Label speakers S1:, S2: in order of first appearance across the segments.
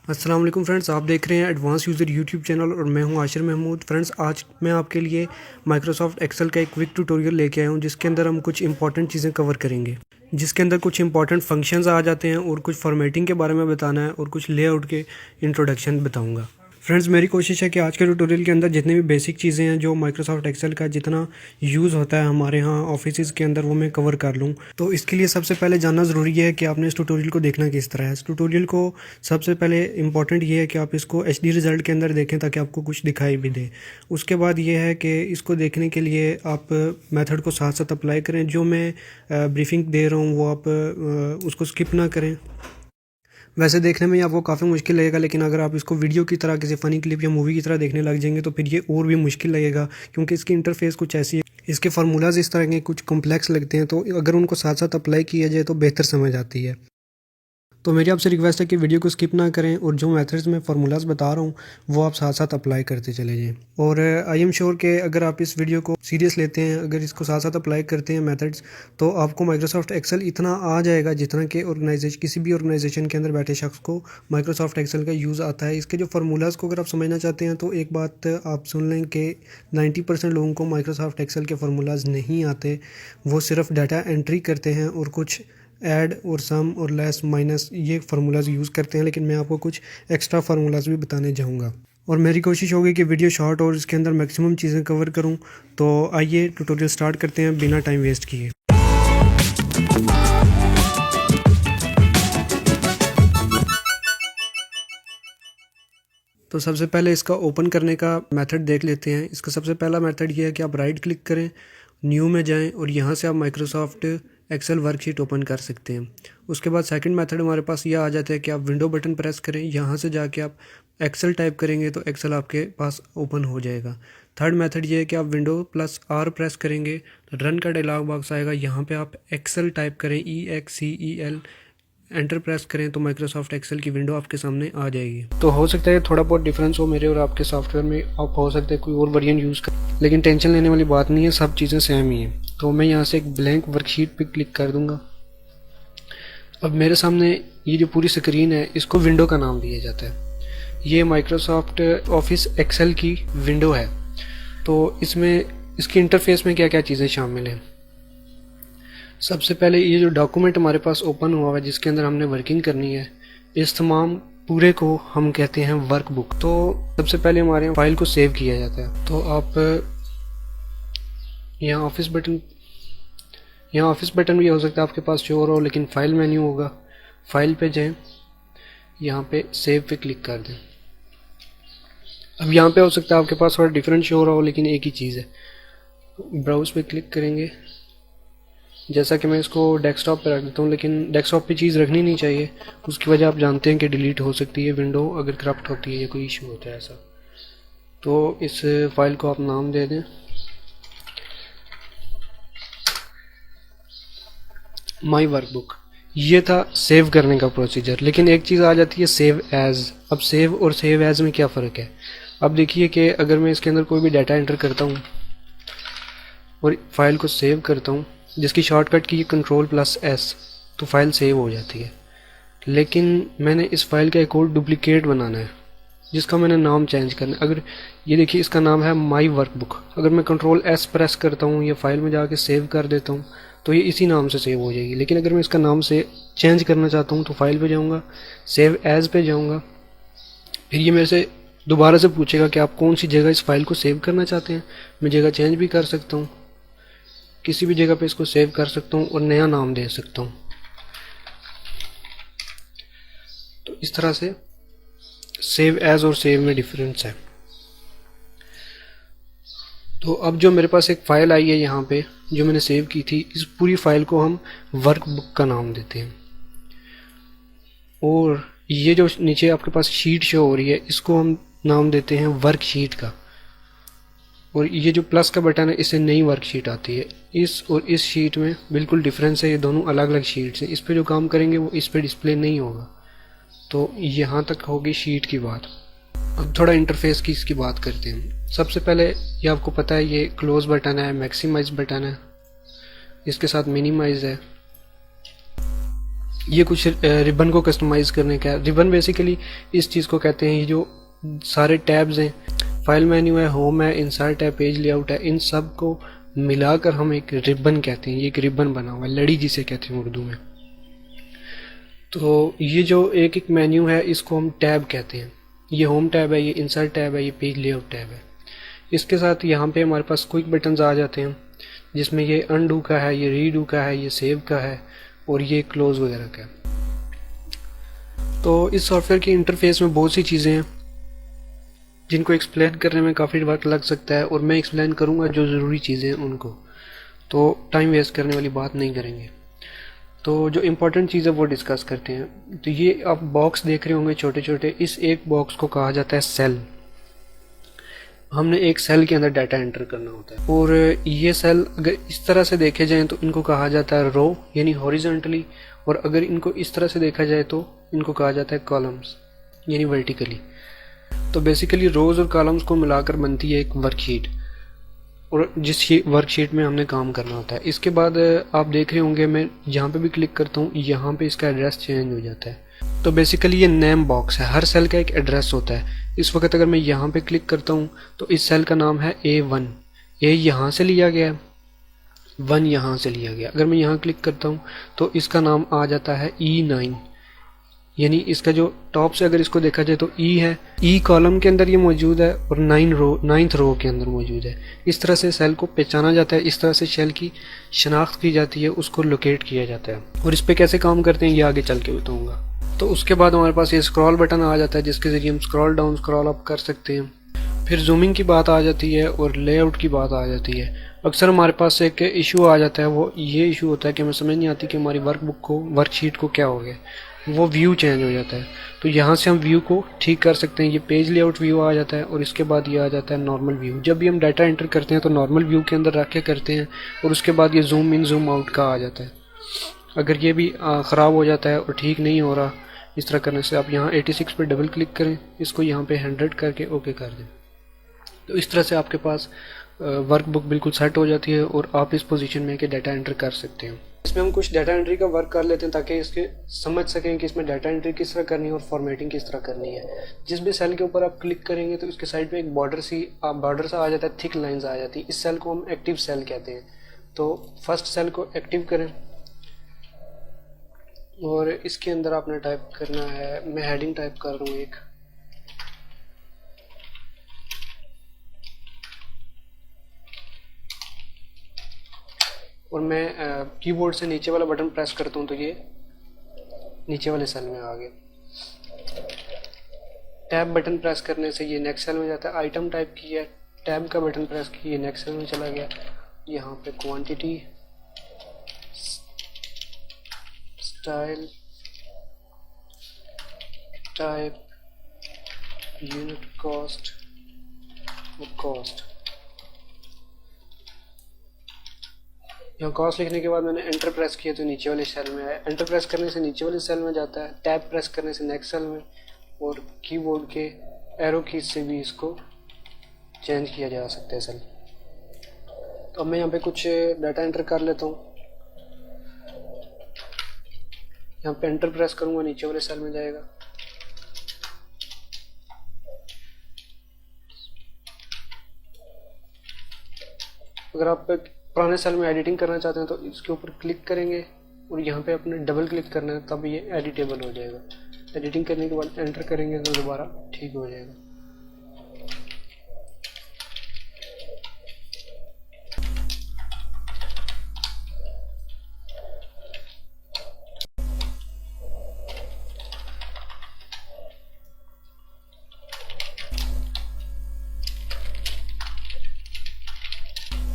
S1: अस्सलाम वालेकुम फ्रेंड्स, आप देख रहे हैं एडवांस यूज़र यूट्यूब चैनल और मैं हूं आशिर महमूद। फ्रेंड्स, आज मैं आपके लिए माइक्रोसॉफ्ट एक्सेल का एक क्विक ट्यूटोरियल लेके आया हूं जिसके अंदर हम कुछ इंपॉर्टेंट चीज़ें कवर करेंगे, जिसके अंदर कुछ इंपॉर्टेंट फंक्शंस आ जाते हैं और कुछ फॉर्मेटिंग के बारे में बताना है और कुछ लेआउट के इंट्रोडक्शन बताऊँगा। फ्रेंड्स, मेरी कोशिश है कि आज के ट्यूटोरियल के अंदर जितनी भी बेसिक चीज़ें हैं जो माइक्रोसॉफ्ट एक्सेल का जितना यूज़ होता है हमारे यहाँ ऑफिस के अंदर वो मैं कवर कर लूँ। तो इसके लिए सबसे पहले जानना ज़रूरी है कि आपने इस ट्यूटोरियल को देखना किस तरह है। इस ट्यूटोरियल को सबसे पहले इंपॉर्टेंट ये है कि आप इसको एचडी रिज़ल्ट के अंदर देखें ताकि आपको कुछ दिखाई भी दे। उसके बाद ये है कि इसको देखने के लिए आप मेथड को साथ साथ अप्लाई करें। जो मैं ब्रीफिंग दे रहा हूँ वो आप उसको स्किप ना करें। वैसे देखने में ये आपको काफ़ी मुश्किल लगेगा, लेकिन अगर आप इसको वीडियो की तरह किसी फ़नी क्लिप या मूवी की तरह देखने लग जाएंगे तो फिर ये और भी मुश्किल लगेगा, क्योंकि इसकी इंटरफेस कुछ ऐसी है, इसके फार्मूलाज इस तरह के कुछ कॉम्प्लेक्स लगते हैं। तो अगर उनको साथ साथ अप्लाई किया जाए तो बेहतर समझ आती है। तो मेरी आपसे रिक्वेस्ट है कि वीडियो को स्किप ना करें और जो मेथड्स मैं फार्मूलाज बता रहा हूँ वो आप साथ साथ अप्लाई करते चले जाएं। और आई एम श्योर कि अगर आप इस वीडियो को सीरियस लेते हैं, अगर इसको साथ साथ अप्लाई करते हैं मेथड्स, तो आपको माइक्रोसॉफ्ट एक्सेल इतना आ जाएगा जितना कि किसी भी ऑर्गेनाइजेशन के अंदर बैठे शख्स को माइक्रोसॉफ्ट एक्सेल का यूज़ आता है। इसके जो फार्मूलाज को अगर आप समझना चाहते हैं तो एक बात आप सुन लें कि 90% लोगों को माइक्रोसॉफ्ट एक्सेल के फार्मूलाज नहीं आते। वो सिर्फ डाटा एंट्री करते हैं और कुछ ऐड और सम और लेस माइनस ये फार्मूलाज यूज़ करते हैं, लेकिन मैं आपको कुछ एक्स्ट्रा फार्मूलाज भी बताने जाऊंगा और मेरी कोशिश होगी कि वीडियो शॉर्ट और इसके अंदर मैक्सिमम चीज़ें कवर करूं। तो आइए ट्यूटोरियल स्टार्ट करते हैं बिना टाइम वेस्ट किए। तो सबसे पहले इसका ओपन करने का मेथड देख लेते हैं। इसका सबसे पहला मेथड ये है कि आप राइट क्लिक करें, न्यू में जाएं और यहाँ से आप माइक्रोसॉफ्ट एक्सेल वर्कशीट ओपन कर सकते हैं। उसके बाद सेकंड मेथड हमारे पास यह आ जाता है कि आप विंडो बटन प्रेस करें, यहाँ से जाके आप एक्सेल टाइप करेंगे तो एक्सेल आपके पास ओपन हो जाएगा। थर्ड मेथड ये है कि आप विंडो प्लस आर प्रेस करेंगे तो रन का डायलॉग बॉक्स आएगा, यहाँ पे आप एक्सेल टाइप करें EXCEL, एंटर प्रेस करें तो माइक्रोसॉफ्ट एक्सेल की विंडो आपके सामने आ जाएगी। तो हो सकता है थोड़ा बहुत डिफरेंस हो मेरे और आपके सॉफ्टवेयर में, आप हो सकता है कोई और वर्जन यूज़ कर, लेकिन टेंशन लेने वाली बात नहीं है, सब चीज़ें सेम ही हैं। तो मैं यहाँ से एक ब्लैंक वर्कशीट पे क्लिक कर दूंगा। अब मेरे सामने ये जो पूरी स्क्रीन है इसको विंडो का नाम दिया जाता है। ये माइक्रोसॉफ्ट ऑफिस एक्सेल की विंडो है। तो इसमें इसकी इंटरफेस में क्या क्या चीज़ें शामिल हैं। सबसे पहले ये जो डॉक्यूमेंट हमारे पास ओपन हुआ है जिसके अंदर हमने वर्किंग करनी है, इस तमाम पूरे को हम कहते हैं वर्कबुक। तो सबसे पहले हमारे यहाँ फाइल को सेव किया जाता है। तो आप यहाँ ऑफिस बटन भी हो सकता है आपके पास शो हो, लेकिन फाइल मेन्यू होगा, फाइल पे जाएं, यहाँ पे सेव पे क्लिक कर दें। अब यहाँ पे हो सकता है आपके पास थोड़ा डिफरेंट शो हो, लेकिन एक ही चीज़ है। ब्राउज पे क्लिक करेंगे, जैसा कि मैं इसको डेस्कटॉप पे रख देता हूँ, लेकिन डेस्कटॉप पे चीज़ रखनी नहीं चाहिए। उसकी वजह आप जानते हैं कि डिलीट हो सकती है विंडो अगर करप्ट होती है या कोई इशू होता है ऐसा। तो इस फाइल को आप नाम दे दें माई वर्कबुक। ये था सेव करने का प्रोसीजर, लेकिन एक चीज़ आ जाती है सेव एज। अब सेव और सेव एज में क्या फ़र्क है। अब देखिए कि अगर मैं इसके अंदर कोई भी डाटा एंटर करता हूँ और फाइल को सेव करता हूँ, जिसकी शॉर्टकट की Ctrl+S, तो फाइल सेव हो जाती है। लेकिन मैंने इस फाइल का एक और डुप्लीकेट बनाना है जिसका मैंने नाम चेंज करना है। अगर ये देखिए इसका नाम है माई वर्कबुक। अगर मैं Ctrl+S प्रेस करता हूँ या फाइल में जाके सेव कर देता हूँ तो ये इसी नाम से सेव हो जाएगी। लेकिन अगर मैं इसका नाम से चेंज करना चाहता हूँ तो फाइल पे जाऊँगा, सेव एज पे जाऊँगा, फिर ये मेरे से दोबारा से पूछेगा कि आप कौन सी जगह इस फाइल को सेव करना चाहते हैं। मैं जगह चेंज भी कर सकता हूँ, किसी भी जगह पे इसको सेव कर सकता हूँ और नया नाम दे सकता हूँ। तो इस तरह से सेव एज और सेव में डिफरेंस है। तो अब जो मेरे पास एक फ़ाइल आई है यहाँ पे जो मैंने सेव की थी, इस पूरी फाइल को हम वर्कबुक का नाम देते हैं। और ये जो नीचे आपके पास शीट शो हो रही है इसको हम नाम देते हैं वर्कशीट का। और ये जो प्लस का बटन है इससे नई वर्कशीट आती है। इस और इस शीट में बिल्कुल डिफरेंस है, ये दोनों अलग अलग शीट्स हैं। इस पे जो काम करेंगे वो इस पे डिस्प्ले नहीं होगा। तो यहाँ तक होगी शीट की बात। अब थोड़ा इंटरफेस की इसकी बात करते हैं। सबसे पहले ये आपको पता है ये क्लोज बटन है, मैक्सिमाइज बटन है, इसके साथ मिनिमाइज है। ये कुछ रिबन को कस्टमाइज़ करने का है। रिबन बेसिकली इस चीज़ को कहते हैं, ये जो सारे टैब्स हैं, फाइल मेन्यू है, होम है, इंसर्ट है, पेज लेआउट है, इन सब को मिलाकर हम एक रिबन कहते हैं। ये एक रिबन बना हुआ है, लड़ी जिसे कहते हैं उर्दू में। तो ये जो एक एक मेन्यू है इसको हम टैब कहते हैं। ये होम टैब है, ये इंसर्ट टैब है, ये पेज लेआउट टैब है। इसके साथ यहाँ पे हमारे पास क्विक बटन्स आ जाते हैं, जिसमें ये अनडू का है, ये रीडू का है, ये सेव का है और ये क्लोज वगैरह का है। तो इस सॉफ्टवेयर की इंटरफेस में बहुत सी चीज़ें हैं जिनको एक्सप्लेन करने में काफ़ी वक्त लग सकता है, और मैं एक्सप्लेन करूँगा जो ज़रूरी चीज़ें हैं उनको, तो टाइम वेस्ट करने वाली बात नहीं करेंगे। तो जो इम्पोर्टेंट चीज़ है वो डिस्कस करते हैं। तो ये आप बॉक्स देख रहे होंगे छोटे छोटे, इस एक बॉक्स को कहा जाता है सेल। हमने एक सेल के अंदर डाटा एंटर करना होता है, और ये सेल अगर इस तरह से देखे जाएं तो इनको कहा जाता है रो यानी हॉरिजॉन्टली, और अगर इनको इस तरह से देखा जाए तो इनको कहा जाता है कॉलम्स यानी वर्टिकली। तो बेसिकली रोज और कॉलम्स को मिलाकर बनती है एक वर्कशीट, और जिस वर्कशीट में हमने काम करना होता है। इसके बाद आप देख रहे होंगे मैं जहाँ पे भी क्लिक करता हूँ यहाँ पे इसका एड्रेस चेंज हो जाता है। तो बेसिकली ये नेम बॉक्स है, हर सेल का एक एड्रेस होता है। इस वक्त अगर मैं यहाँ पे क्लिक करता हूँ तो इस सेल का नाम है A1, ए यहाँ से लिया गया है, 1 यहाँ से लिया गया। अगर मैं यहाँ क्लिक करता हूँ तो इसका नाम आ जाता है E9, यानी इसका जो टॉप से अगर इसको देखा जाए तो ई है, ई कॉलम के अंदर ये मौजूद है और 9th रो के अंदर मौजूद है। इस तरह से सेल को पहचाना जाता है, इस तरह से सेल की शनाख्त की जाती है, उसको लोकेट किया जाता है। और इस पे कैसे काम करते हैं ये आगे चल के बताऊंगा। तो उसके बाद हमारे पास ये स्क्रॉल बटन आ जाता है, जिसके ज़रिए हम स्क्रॉल डाउन स्क्रॉल अप कर सकते हैं। फिर जूमिंग की बात आ जाती है और लेआउट की बात आ जाती है। अक्सर हमारे पास एक इशू आ जाता है, वो ये इशू होता है कि हमें समझ नहीं आती कि हमारी वर्कशीट को क्या हो गया, वो व्यू चेंज हो जाता है। तो यहाँ से हम व्यू को ठीक कर सकते हैं। ये पेज लेआउट व्यू आ जाता है और इसके बाद ये आ जाता है नॉर्मल व्यू। जब भी हम डाटा एंटर करते हैं तो नॉर्मल व्यू के अंदर रख के करते हैं, और उसके बाद ये जूम इन जूम आउट का आ जाता है। अगर ये भी ख़राब हो जाता है और ठीक नहीं हो रहा इस तरह करने से, आप यहाँ 86 पर डबल क्लिक करें, इसको यहाँ पे 100 करके ओके कर दें। तो इस तरह से आपके पास वर्कबुक बिल्कुल सेट हो जाती है और आप इस पोजीशन में के डाटा एंटर कर सकते हैं। इसमें हम कुछ डाटा एंट्री का वर्क कर लेते हैं ताकि इसके समझ सकें कि इसमें डाटा एंट्री किस तरह करनी है और फॉर्मेटिंग किस तरह करनी है। जिस भी सेल के ऊपर आप क्लिक करेंगे तो इसके साइड में एक बॉर्डर सा आ जाता है, थिक लाइंस आ जाती है। इस सेल को हम एक्टिव सेल कहते हैं। तो फर्स्ट सेल को एक्टिव करें और इसके अंदर आपने टाइप करना है, मैं हेडिंग टाइप कर रहा हूँ एक, और मैं कीबोर्ड से नीचे वाला बटन प्रेस करता हूँ तो ये नीचे वाले सेल में आ गया। टैब बटन प्रेस करने से ये नेक्स्ट सेल में जाता है। आइटम टाइप किया, टैब का बटन प्रेस किया, नेक्स्ट सेल में चला गया। यहाँ पे quantity, style, type, unit cost और कॉस्ट। यहाँ कॉस्ट लिखने के बाद मैंने एंटर प्रेस किया तो नीचे वाले सेल में आया। एंटर प्रेस करने से नीचे वाले सेल में जाता है, टैब प्रेस करने से नेक्स्ट सेल में, और कीबोर्ड के एरो कीज से भी इसको चेंज किया जा सकता है सेल। तो अब मैं यहाँ पे कुछ डाटा एंटर कर लेता हूँ। यहाँ पे एंटर प्रेस करूँगा, नीचे वाले सेल में जाएगा। अगर आप पुराने सेल में एडिटिंग करना चाहते हैं तो इसके ऊपर क्लिक करेंगे और यहाँ पे अपने डबल क्लिक करना है, तब ये एडिटेबल हो जाएगा। एडिटिंग करने के बाद एंटर करेंगे तो दोबारा ठीक हो जाएगा।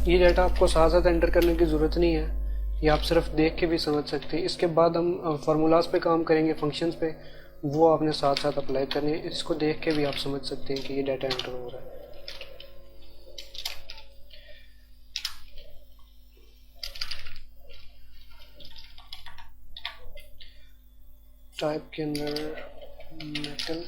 S1: ये डाटा आपको साथ साथ एंटर करने की ज़रूरत नहीं है, ये आप सिर्फ देख के भी समझ सकते हैं। इसके बाद हम फार्मूलाज पे काम करेंगे, फंक्शंस पे, वो आपने साथ साथ अप्लाई करने हैं। इसको देख के भी आप समझ सकते हैं कि ये डाटा एंटर हो रहा है। टाइप के अंदर मेटल,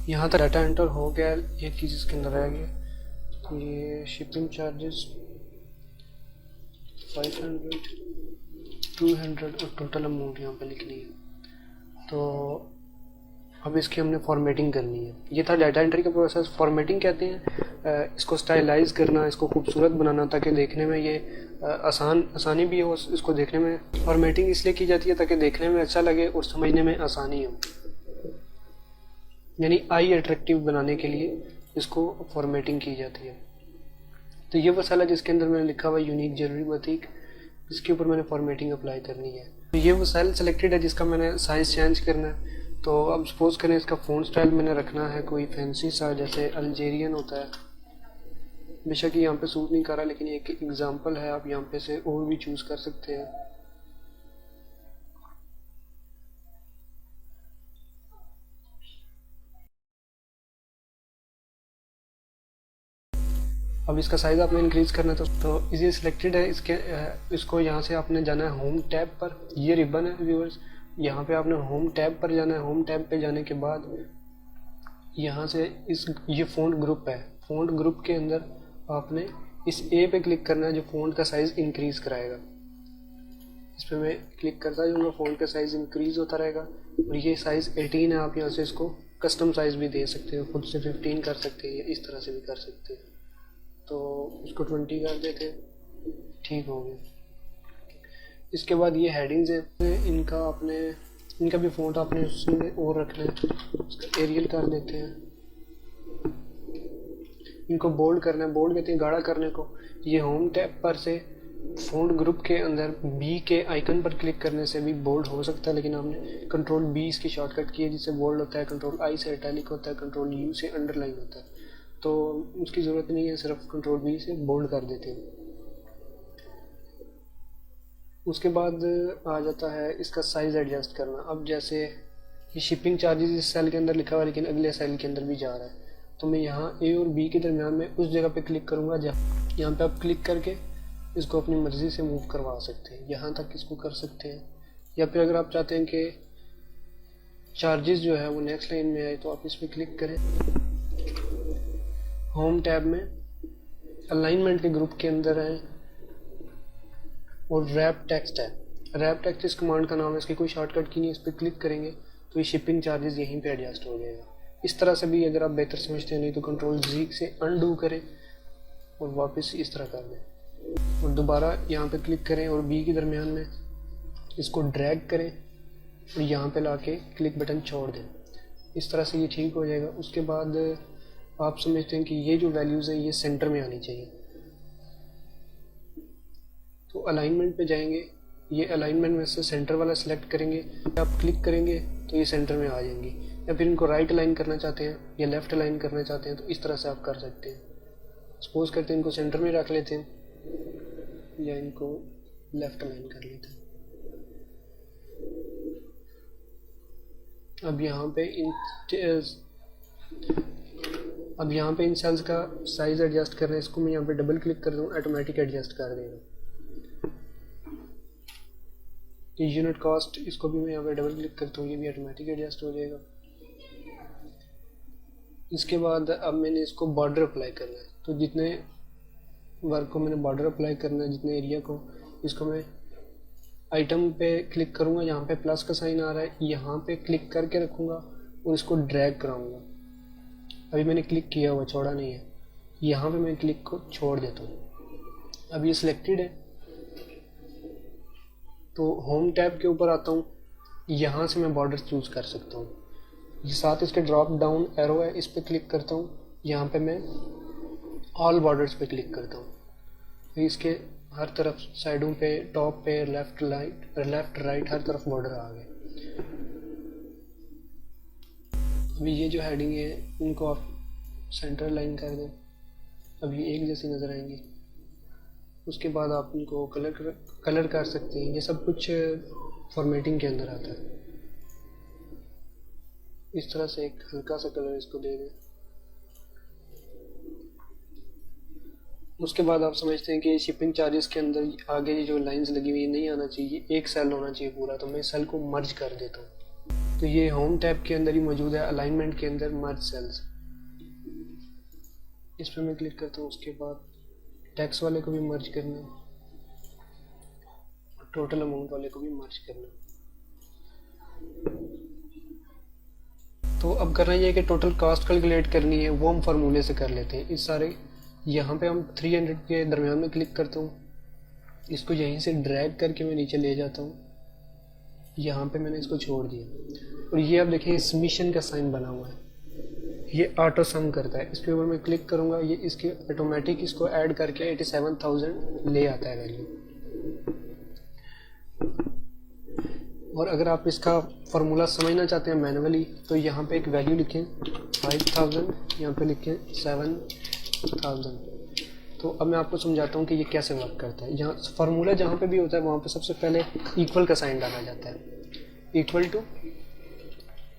S1: यहाँ तक डाटा एंटर हो गया। एक चीज़ इसके अंदर रह गया, ये शिपिंग चार्जेस 500, 200 और टोटल अमाउंट यहाँ पे लिखनी है। तो अब इसकी हमने फॉर्मेटिंग करनी है। ये था डाटा एंट्री का प्रोसेस। फॉर्मेटिंग कहते हैं इसको स्टाइलाइज करना, इसको खूबसूरत बनाना ताकि देखने में ये आसानी भी हो इसको देखने में। फॉर्मेटिंग इसलिए की जाती है ताकि देखने में अच्छा लगे और समझने में आसानी हो, यानी आई अट्रैक्टिव बनाने के लिए इसको फॉर्मेटिंग की जाती है। तो ये वो सेल है जिसके अंदर मैंने लिखा हुआ यूनिक जरूरी प्रतीक, इसके ऊपर मैंने फॉर्मेटिंग अप्लाई करनी है। तो ये वो सेल सेलेक्टेड है जिसका मैंने साइज चेंज करना है। तो अब सपोज करें इसका फ़ॉन्ट स्टाइल मैंने रखना है कोई फैंसी सा, जैसे अल्जेरियन होता है। बेशक ये यहाँ पे सूट नहीं कर रहा, लेकिन एक एग्जांपल है, आप यहाँ पे से और भी चूज़ कर सकते हैं। अब इसका साइज़ आपने इंक्रीज़ करना है तो इजी सिलेक्टेड है। इसको यहाँ से आपने जाना है होम टैब पर। ये रिबन है व्यूअर्स, यहाँ पे आपने होम टैब पर जाना है। होम टैब पे जाने के बाद यहाँ से ये फ़ॉन्ट ग्रुप है। फ़ॉन्ट ग्रुप के अंदर आपने इस ए पे क्लिक करना है जो फ़ॉन्ट का साइज़ इंक्रीज़ कराएगा। इस पर मैं क्लिक करता जाऊँगा, फ़ॉन्ट का साइज़ इंक्रीज़ होता रहेगा। और ये साइज़ 18 है। आप यहाँ से इसको कस्टम साइज़ भी दे सकते हो, खुद से 15 कर सकते हैं या इस तरह से भी कर सकते हैं। तो इसको 20 कर देते, ठीक हो गया। इसके बाद ये हेडिंग्स है, इनका भी फ़ॉन्ट आपने उसमें और रखना है। इसका एरियल कर देते हैं। इनको बोल्ड करना है, बोल्ड कहते हैं गाढ़ा करने को। ये होम टैब पर से फ़ॉन्ट ग्रुप के अंदर बी के आइकन पर क्लिक करने से भी बोल्ड हो सकता है, लेकिन हमने कंट्रोल बी इसकी शॉर्टकट की है जिससे बोल्ड होता है। कंट्रोल आई से इटैलिक होता है, कंट्रोल यू से अंडरलाइन होता है। तो उसकी ज़रूरत नहीं है, सिर्फ कंट्रोल बी से बोल्ड कर देते हैं। उसके बाद आ जाता है इसका साइज़ एडजस्ट करना। अब जैसे ये शिपिंग चार्जेस इस सेल के अंदर लिखा हुआ है लेकिन अगले सेल के अंदर भी जा रहा है, तो मैं यहाँ ए और बी के दरमियान में उस जगह पे क्लिक करूँगा जहाँ यहाँ पे आप क्लिक करके इसको अपनी मर्ज़ी से मूव करवा सकते हैं। यहाँ तक इसको कर सकते हैं, या फिर अगर आप चाहते हैं कि चार्जेस जो है वो नेक्स्ट लाइन में आए तो आप इस पर क्लिक करें। होम टैब में अलाइनमेंट के ग्रुप के अंदर आए और रैप टेक्स्ट है। रैप टेक्स्ट इस कमांड का नाम है, इसकी कोई शॉर्टकट की नहीं। इस पर क्लिक करेंगे तो ये शिपिंग चार्जेस यहीं पे एडजस्ट हो जाएगा। इस तरह से भी अगर आप बेहतर समझते हैं, नहीं तो कंट्रोल जी से अनडू करें और वापस इस तरह कर दें और दोबारा यहाँ पे क्लिक करें और बी के दरमियान में इसको ड्रैग करें और यहाँ पे लाके क्लिक बटन छोड़ दें। इस तरह से ये ठीक हो जाएगा। उसके बाद आप समझते हैं कि ये जो वैल्यूज़ हैं ये सेंटर में आनी चाहिए, तो अलाइनमेंट पे जाएंगे। ये अलाइनमेंट में से सेंटर वाला सिलेक्ट करेंगे, आप क्लिक करेंगे तो ये सेंटर में आ जाएंगी। या फिर इनको राइट अलाइन करना चाहते हैं या लेफ़्ट अलाइन करना चाहते हैं तो इस तरह से आप कर सकते हैं। सपोज करते हैं इनको सेंटर में रख लेते हैं या इनको लेफ़्ट अलाइन कर लेते हैं। अब यहाँ पे इन सेल्स का साइज़ एडजस्ट करना है। इसको मैं यहाँ पे डबल क्लिक कर दूँ, ऑटोमेटिक एडजस्ट कर देगा। ये यूनिट कॉस्ट, इसको भी मैं यहाँ पे डबल क्लिक करता हूँ, ये भी ऑटोमेटिक एडजस्ट हो जाएगा। इसके बाद अब मैंने इसको बॉर्डर अप्लाई करना है, तो जितने वर्क को मैंने बॉर्डर अप्लाई करना है, जितने एरिया को, इसको मैं आइटम पे क्लिक करूँगा, यहाँ पे प्लस का साइन आ रहा है, यहाँ पे क्लिक करके रखूँगा और इसको ड्रैग कराऊँगा। अभी मैंने क्लिक किया हुआ, छोड़ा नहीं है, यहाँ पे मैं क्लिक को छोड़ देता हूँ। अब ये सिलेक्टेड है तो होम टैब के ऊपर आता हूँ, यहाँ से मैं बॉर्डर चूज़ कर सकता हूँ। ये साथ इसके ड्रॉप डाउन एरो है, इस पर क्लिक करता हूँ, यहाँ पे मैं ऑल बॉर्डर्स पे क्लिक करता हूँ। तो इसके हर तरफ साइडों पे, टॉप पे, लेफ़्ट राइट हर तरफ बॉर्डर आ गए। अभी ये जो हेडिंग है इनको आप सेंटर लाइन कर दें, अभी एक जैसी नज़र आएंगी। उसके बाद आप इनको कलर कर सकते हैं। ये सब कुछ फॉर्मेटिंग के अंदर आता है। इस तरह से एक हल्का सा कलर इसको दे दें। उसके बाद आप समझते हैं कि शिपिंग चार्जेस के अंदर आगे जो लाइंस लगी हुई नहीं आना चाहिए, एक सेल होना चाहिए पूरा, तो मैं सेल को मर्ज कर देता हूँ। तो ये होम टैब के अंदर ही मौजूद है, अलाइनमेंट के अंदर मर्ज सेल्स। इस पर मैं क्लिक करता हूँ। उसके बाद टैक्स वाले को भी मर्ज करना है, टोटल अमाउंट वाले को भी मर्ज करना है। तो अब करना ये है कि टोटल कास्ट कैलकुलेट करनी है, वो हम फार्मूले से कर लेते हैं। इस सारे यहाँ पे हम 300 के दरमियान में क्लिक करता हूँ, इसको यहीं से ड्रैग करके मैं नीचे ले जाता हूँ, यहाँ पे मैंने इसको छोड़ दिया और ये आप देखें सबमिशन का साइन बना हुआ है, ये ऑटो सम करता है। इसके ऊपर मैं क्लिक करूँगा, ये इसके ऑटोमेटिक इसको ऐड करके 87,000 ले आता है वैल्यू। और अगर आप इसका फार्मूला समझना चाहते हैं मैनुअली, तो यहाँ पे एक वैल्यू लिखें 5000, यहाँ पे लिखें 7000। तो अब मैं आपको समझाता हूँ कि ये कैसे वर्क करता है। यहाँ फार्मूला जहाँ पे भी होता है वहाँ पे सबसे पहले इक्वल का साइन डाला जाता है, इक्वल टू,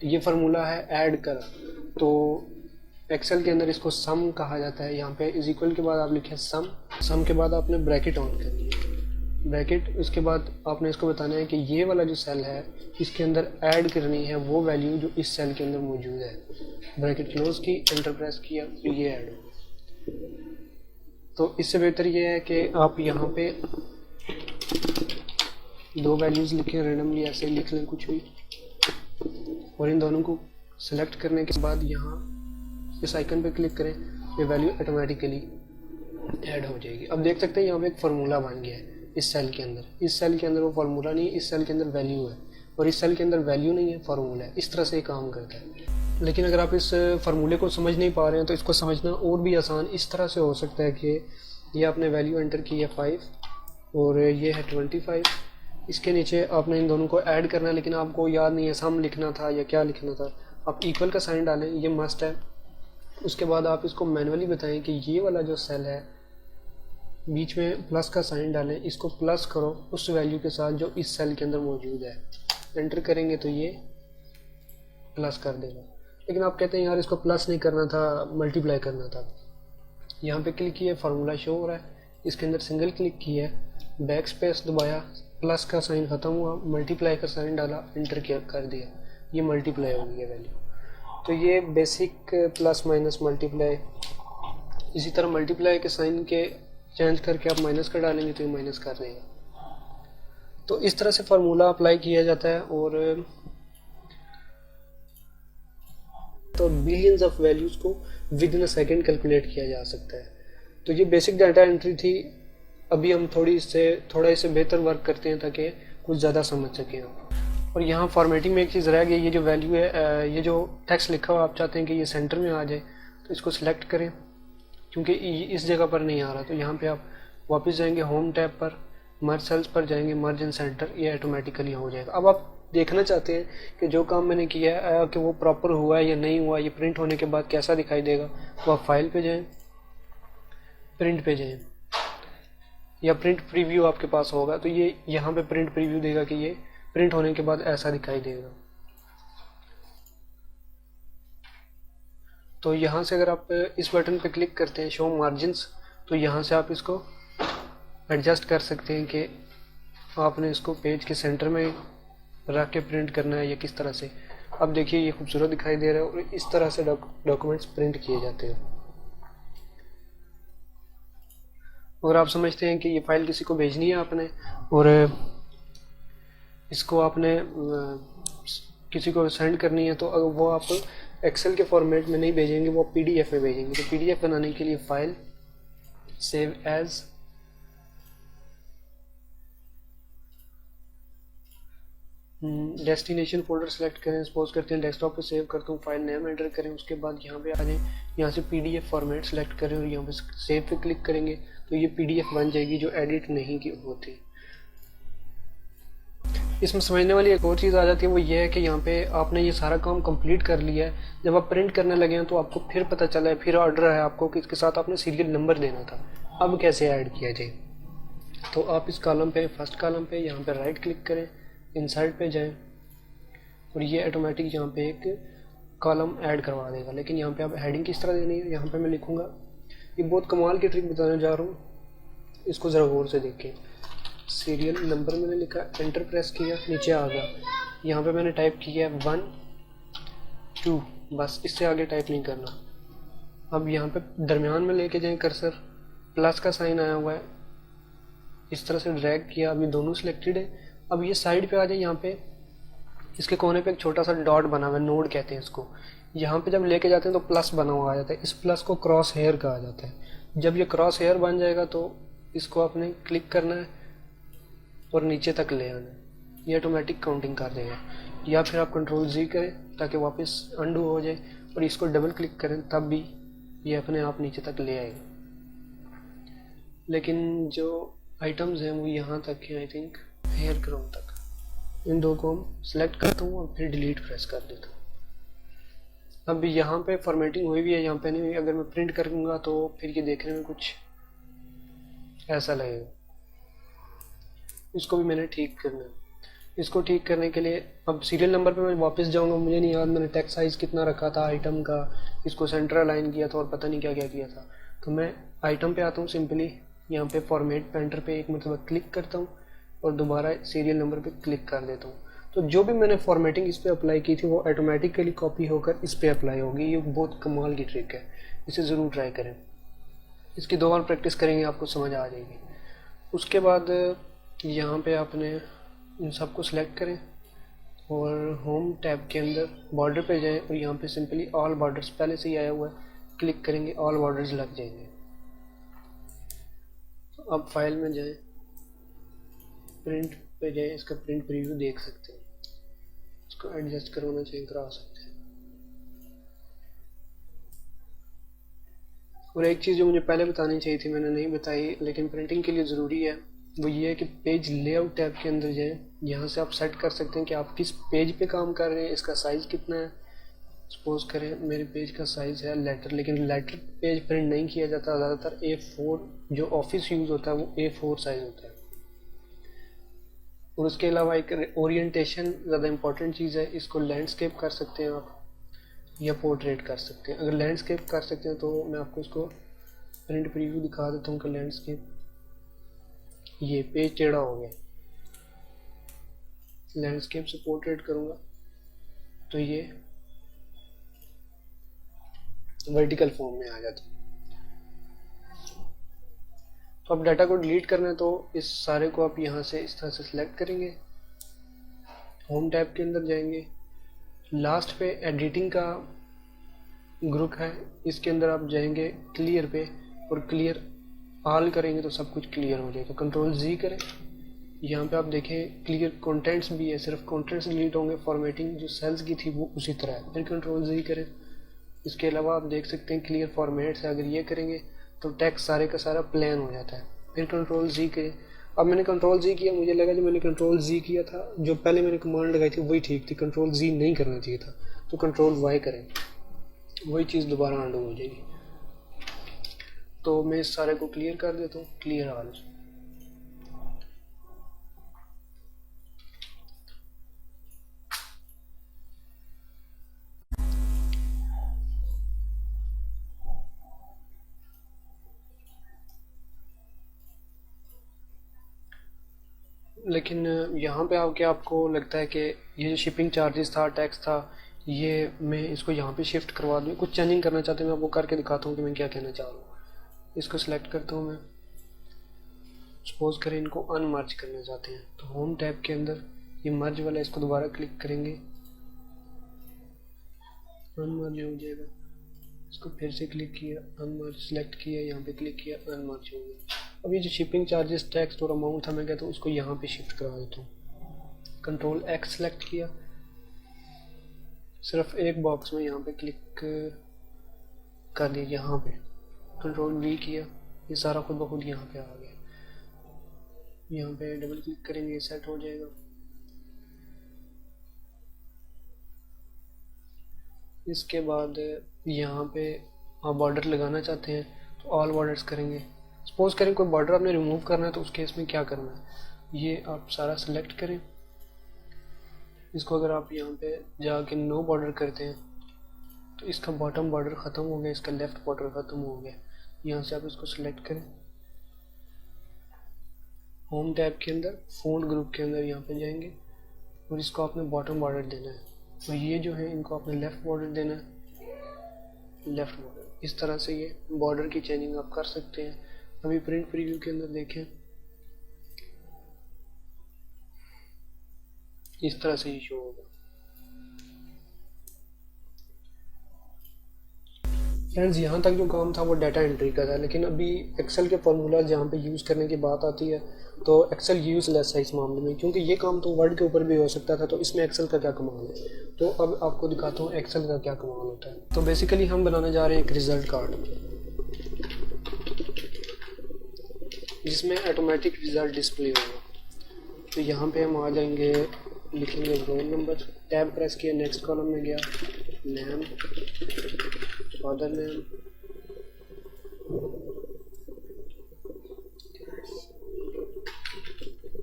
S1: ये फार्मूला है ऐड कर, तो एक्सेल के अंदर इसको सम कहा जाता है। यहाँ पे इज इक्वल के बाद आप लिखें सम के बाद आपने ब्रैकेट ऑन करनी है, ब्रैकेट, उसके बाद आपने इसको बताना है कि ये वाला जो सेल है इसके अंदर ऐड करनी है वो वैल्यू जो इस सेल के अंदर मौजूद है। ब्रैकेट क्लोज की, एंटर प्रेस किया, तो ये ऐड हो। तो इससे बेहतर ये है कि आप यहाँ पे दो वैल्यूज़ लिखें, रेंडमली ऐसे लिख लें कुछ भी, और इन दोनों को सेलेक्ट करने के बाद यहाँ इस आइकन पे क्लिक करें, ये वैल्यू ऑटोमेटिकली ऐड हो जाएगी। अब देख सकते हैं यहाँ पे एक फार्मूला बन गया है इस सेल के अंदर। इस सेल के अंदर वो फार्मूला नहीं, इस सेल के अंदर वैल्यू है, और इस सेल के अंदर वैल्यू नहीं है, फार्मूला है। इस तरह से काम करता है। लेकिन अगर आप इस फार्मूले को समझ नहीं पा रहे हैं तो इसको समझना और भी आसान इस तरह से हो सकता है कि ये आपने वैल्यू एंटर की है 5 और ये है 25, इसके नीचे आपने इन दोनों को ऐड करना है, लेकिन आपको याद नहीं है सम लिखना था या क्या लिखना था। आप इक्वल का साइन डालें, ये मस्ट है। उसके बाद आप इसको मैनुअली बताएं कि ये वाला जो सेल है बीच में प्लस का साइन डालें, इसको प्लस करो उस वैल्यू के साथ जो इस सेल के अंदर मौजूद है। एंटर करेंगे तो ये प्लस कर देगा। लेकिन आप कहते हैं यार इसको प्लस नहीं करना था, मल्टीप्लाई करना था। यहाँ पे क्लिक किया, फार्मूला शो हो रहा है, इसके अंदर सिंगल क्लिक किया, बैक स्पेस दबाया, प्लस का साइन ख़त्म हुआ, मल्टीप्लाई का साइन डाला, एंटर किया, कर दिया, ये मल्टीप्लाई हो गई है वैल्यू। तो ये बेसिक प्लस माइनस मल्टीप्लाई। इसी तरह मल्टीप्लाई के साइन के चेंज करके आप माइनस का डालेंगे तो ये माइनस कर देगा। तो इस तरह से फार्मूला अप्लाई किया जाता है और तो बिलियंस ऑफ वैल्यूज़ को with in a second calculate किया जा सकता है। तो ये बेसिक डाटा एंट्री थी। अभी हम थोड़ा इससे बेहतर वर्क करते हैं ताकि कुछ ज़्यादा समझ सकें आप। और यहाँ फॉर्मेटिंग में एक चीज़ रह गई, ये जो वैल्यू है, ये जो टेक्स्ट लिखा हुआ आप चाहते हैं कि ये सेंटर में आ जाए, तो इसको सिलेक्ट करें क्योंकि इस जगह पर नहीं आ रहा। तो यहाँ पे आप वापस जाएंगे होम टैब पर, मर्ज सेल्स पर जाएंगे, मर्ज इन सेंटर, ये ऑटोमेटिकली हो जाएगा। अब आप देखना चाहते हैं कि जो काम मैंने किया है कि वो प्रॉपर हुआ है या नहीं हुआ, ये प्रिंट होने के बाद कैसा दिखाई देगा, तो आप फाइल पे जाएं, प्रिंट पे जाएं, या प्रिंट प्रीव्यू आपके पास होगा तो ये यहाँ पे प्रिंट प्रीव्यू देगा कि ये प्रिंट होने के बाद ऐसा दिखाई देगा। तो यहाँ से अगर आप इस बटन पे क्लिक करते हैं शो मार्जिन्स, तो यहाँ से आप इसको एडजस्ट कर सकते हैं कि आपने इसको पेज के सेंटर में रख के प्रिंट करना है या किस तरह से। अब देखिए ये खूबसूरत दिखाई दे रहा है और इस तरह से डॉक्यूमेंट्स प्रिंट किए जाते हैं। अगर आप समझते हैं कि ये फाइल किसी को भेजनी है आपने और इसको आपने किसी को सेंड करनी है, तो वो आप एक्सेल के फॉर्मेट में नहीं भेजेंगे, वो पीडीएफ में भेजेंगे। तो पीडीएफ बनाने के लिए file, save as, destination folder select करें, सपोज करते हैं डेस्कटॉप पे सेव करता हूँ, फाइल नेम एंटर करें, उसके बाद यहाँ पे आ जाएं, यहाँ से पीडीएफ फॉर्मेट सेलेक्ट करें और यहाँ पे सेव पे क्लिक करेंगे तो ये पीडीएफ बन जाएगी जो एडिट नहीं की होती। इसमें समझने वाली एक और चीज़ आ जाती है, वो ये है कि यहाँ पे आपने ये सारा काम कंप्लीट कर लिया है, जब आप प्रिंट करने लगे हैं तो आपको फिर पता चला है, फिर ऑर्डर है आपको कि इसके साथ आपने सीरियल नंबर देना था। अब कैसे ऐड किया जाए, तो आप इस कॉलम पे, फर्स्ट कॉलम पे यहाँ पे राइट क्लिक करें, इंसर्ट पे जाएं और ये ऑटोमेटिक यहाँ पे एक कॉलम ऐड करवा देगा। लेकिन यहाँ पे आप हेडिंग किस तरह देनी है, यहाँ पे मैं लिखूँगा, ये बहुत कमाल की ट्रिक बताने जा रहा हूँ, इसको ज़रा गौर से देखें। सीरियल नंबर मैंने लिखा, एंटर प्रेस किया, नीचे आ गया, यहाँ पे मैंने टाइप किया है 1 2, बस इससे आगे टाइप नहीं करना। अब यहाँ पे दरमियान में लेके जाएं कर्सर, प्लस का साइन आया हुआ है, इस तरह से ड्रैग किया, अभी दोनों सिलेक्टेड है। अब ये साइड पे आ जाए, यहाँ पे इसके कोने पे एक छोटा सा डॉट बना हुआ है, नोड कहते हैं इसको। यहाँ पे जब लेके जाते हैं तो प्लस बना हुआ आ जाता है, इस प्लस को क्रॉस हेयर कहा जाता है। जब ये क्रॉस हेयर बन जाएगा तो इसको आपने क्लिक करना है और नीचे तक ले आना है, ये ऑटोमेटिक काउंटिंग कर देगा। या फिर आप कंट्रोल जी करें ताकि वापस अंडू हो जाए, और इसको डबल क्लिक करें तब भी ये अपने आप नीचे तक ले आएगा। लेकिन जो आइटम्स हैं वो यहाँ तक हैं, आई थिंक हेयर क्रोम तक। इन दो को हम सेलेक्ट करता हूँ और फिर डिलीट प्रेस कर देता हूँ। अब यहाँ पे फॉर्मेटिंग हुई भी है, यहाँ पे नहीं हुई। अगर मैं प्रिंट करूँगा तो फिर ये देखने में कुछ ऐसा लगेगा। इसको भी मैंने ठीक करना है। इसको ठीक करने के लिए अब सीरियल नंबर पे मैं वापस जाऊँगा, मुझे नहीं याद मैंने टेक्स्ट साइज़ कितना रखा था आइटम का, इसको सेंटर अलाइन किया था और पता नहीं क्या क्या किया था। तो मैं आइटम पे आता हूँ, सिंपली यहाँ पे फॉर्मेट पेंटर पे एक मतलब क्लिक करता हूँ और दोबारा सीरियल नंबर पे क्लिक कर देता हूँ। तो जो भी मैंने फॉर्मेटिंग इस पर अप्लाई की थी वो ऑटोमेटिकली कॉपी होकर इस पर अप्लाई होगी। ये बहुत कमाल की ट्रिक है, इसे ज़रूर ट्राई करें। इसकी 2 बार प्रैक्टिस करेंगे आपको समझ आ जाएगी। उसके बाद यहाँ पे आपने इन सबको सिलेक्ट करें और होम टैब के अंदर बॉर्डर पे जाएं और यहाँ पे सिंपली ऑल बॉर्डर्स पहले से ही आया हुआ है, क्लिक करेंगे ऑल बॉर्डर्स लग जाएंगे। तो अब फाइल में जाएं, प्रिंट पे जाएं, इसका प्रिंट प्रीव्यू देख सकते हैं। इसको एडजस्ट करवाना चाहिए, करा सकते हैं। और एक चीज़ जो मुझे पहले बतानी चाहिए थी मैंने नहीं बताई, लेकिन प्रिंटिंग के लिए ज़रूरी है, वो ये है कि पेज लेआउट टैब के अंदर जाएं। यहाँ से आप सेट कर सकते हैं कि आप किस पेज पे काम कर रहे हैं, इसका साइज़ कितना है। सपोज करें मेरे पेज का साइज़ है लेटर, लेकिन लेटर पेज प्रिंट नहीं किया जाता, ज़्यादातर A4 जो ऑफिस यूज़ होता है वो A4 साइज़ होता है। और उसके अलावा एक ओरिएंटेशन ज़्यादा इंपॉर्टेंट चीज़ है, इसको लैंडस्केप कर सकते हैं आप या पोर्ट्रेट कर सकते हैं। अगर लैंडस्केप कर सकते हैं तो मैं आपको इसको प्रिंट प्रीव्यू दिखा देता हूँ कि लैंडस्केप, ये पेज टेढ़ा हो गया। लैंडस्केप से पोर्ट्रेट करूँगा तो ये वर्टिकल फॉर्म में आ जाता है। तो अब डाटा को डिलीट करना है तो इस सारे को आप यहाँ से इस तरह से सिलेक्ट करेंगे, होम टैब के अंदर जाएंगे, लास्ट पे एडिटिंग का ग्रुप है, इसके अंदर आप जाएंगे क्लियर पे और क्लियर ऑल करेंगे तो सब कुछ क्लियर हो जाएगा। कंट्रोल जी करें, यहाँ पे आप देखें क्लियर कंटेंट्स भी है, सिर्फ कंटेंट्स डिलीट होंगे, फॉर्मेटिंग जो सेल्स की थी वो उसी तरह है। फिर कंट्रोल जी करें। इसके अलावा आप देख सकते हैं क्लियर फॉर्मेट्स है, अगर ये करेंगे तो टेक्स्ट सारे का सारा प्लेन हो जाता है। फिर कंट्रोल जी करें। अब मैंने कंट्रोल जी किया, मुझे लगा जो मैंने कंट्रोल जी किया था, जो पहले मैंने कमांड लगाई थी वही ठीक थी, कंट्रोल जी नहीं करना चाहिए था, तो कंट्रोल वाई करें, वही चीज़ दोबारा अंडू हो जाएगी। तो मैं इस सारे को क्लियर कर देता हूँ, क्लियर ऑल। लेकिन यहाँ पे आके आपको लगता है कि ये जो शिपिंग चार्जेस था, टैक्स था, ये मैं इसको यहाँ पे शिफ्ट करवा दूँ, कुछ चेंजिंग करना चाहते हैं, मैं आपको करके दिखाता हूँ कि मैं क्या कहना चाह रहा हूँ। इसको सिलेक्ट करता हूँ मैं, सपोज करें इनको अनमर्ज करना चाहते हैं तो होम टैब के अंदर ये मर्ज वाला, इसको दोबारा क्लिक करेंगे, अनमर्ज हो जाएगा। इसको फिर से क्लिक किया, अनमर्ज सेलेक्ट किया, यहाँ पे क्लिक किया, अनमर्ज हो गया। अब ये जो शिपिंग चार्जेस, टैक्स और अमाउंट था, मैं कहता हूँ उसको यहाँ पे शिफ्ट करवा देता हूँ। कंट्रोल एक्स सेलेक्ट किया, सिर्फ एक बॉक्स में यहाँ पे क्लिक कर दिया, यहाँ पे कंट्रोल वी किया, ये सारा खुद ब खुद यहाँ पे आ गया। यहाँ पे डबल क्लिक करेंगे, सेट हो जाएगा। इसके बाद यहाँ पे आप बॉर्डर लगाना चाहते हैं तो ऑल बॉर्डर्स करेंगे। सपोज करें कोई बॉर्डर आपने रिमूव करना है तो उस केस में क्या करना है, ये आप सारा सेलेक्ट करें। इसको अगर आप यहाँ पे जाके नो बॉर्डर करते हैं तो इसका बॉटम बॉर्डर ख़त्म हो गया, इसका लेफ्ट बॉर्डर ख़त्म हो गया। यहाँ से आप इसको सिलेक्ट करें, होम टैब के अंदर फ़ॉन्ट ग्रुप के अंदर यहाँ पे जाएंगे, और इसको आपने बॉटम बॉर्डर देना है, और ये जो है इनको आपने लेफ़्ट बॉर्डर देना है, लेफ़्ट बॉर्डर। इस तरह से ये बॉर्डर की चेंजिंग आप कर सकते हैं। अभी प्रिंट प्रीव्यू के अंदर देखें, इस तरह से ये शो होगा। फ्रेंड्स, यहाँ तक जो काम था वो डाटा एंट्री का था, लेकिन अभी एक्सेल के फार्मूला जहाँ पे यूज़ करने की बात आती है तो एक्सेल यूज़लेस है इस मामले में, क्योंकि ये काम तो वर्ड के ऊपर भी हो सकता था, तो इसमें एक्सेल का क्या कमाल है। तो अब आपको दिखाता हूँ एक्सेल का क्या कमाल होता है। तो बेसिकली हम बनाने जा रहे हैं एक रिज़ल्ट कार्ड, जिसमें ऑटोमेटिक रिज़ल्ट डिस्प्ले होगा। तो यहाँ पे हम आ जाएंगे, लिखेंगे रोल नंबर, टैब प्रेस किया, नेक्स्ट कॉलम में गया, नेम, फादर नेम,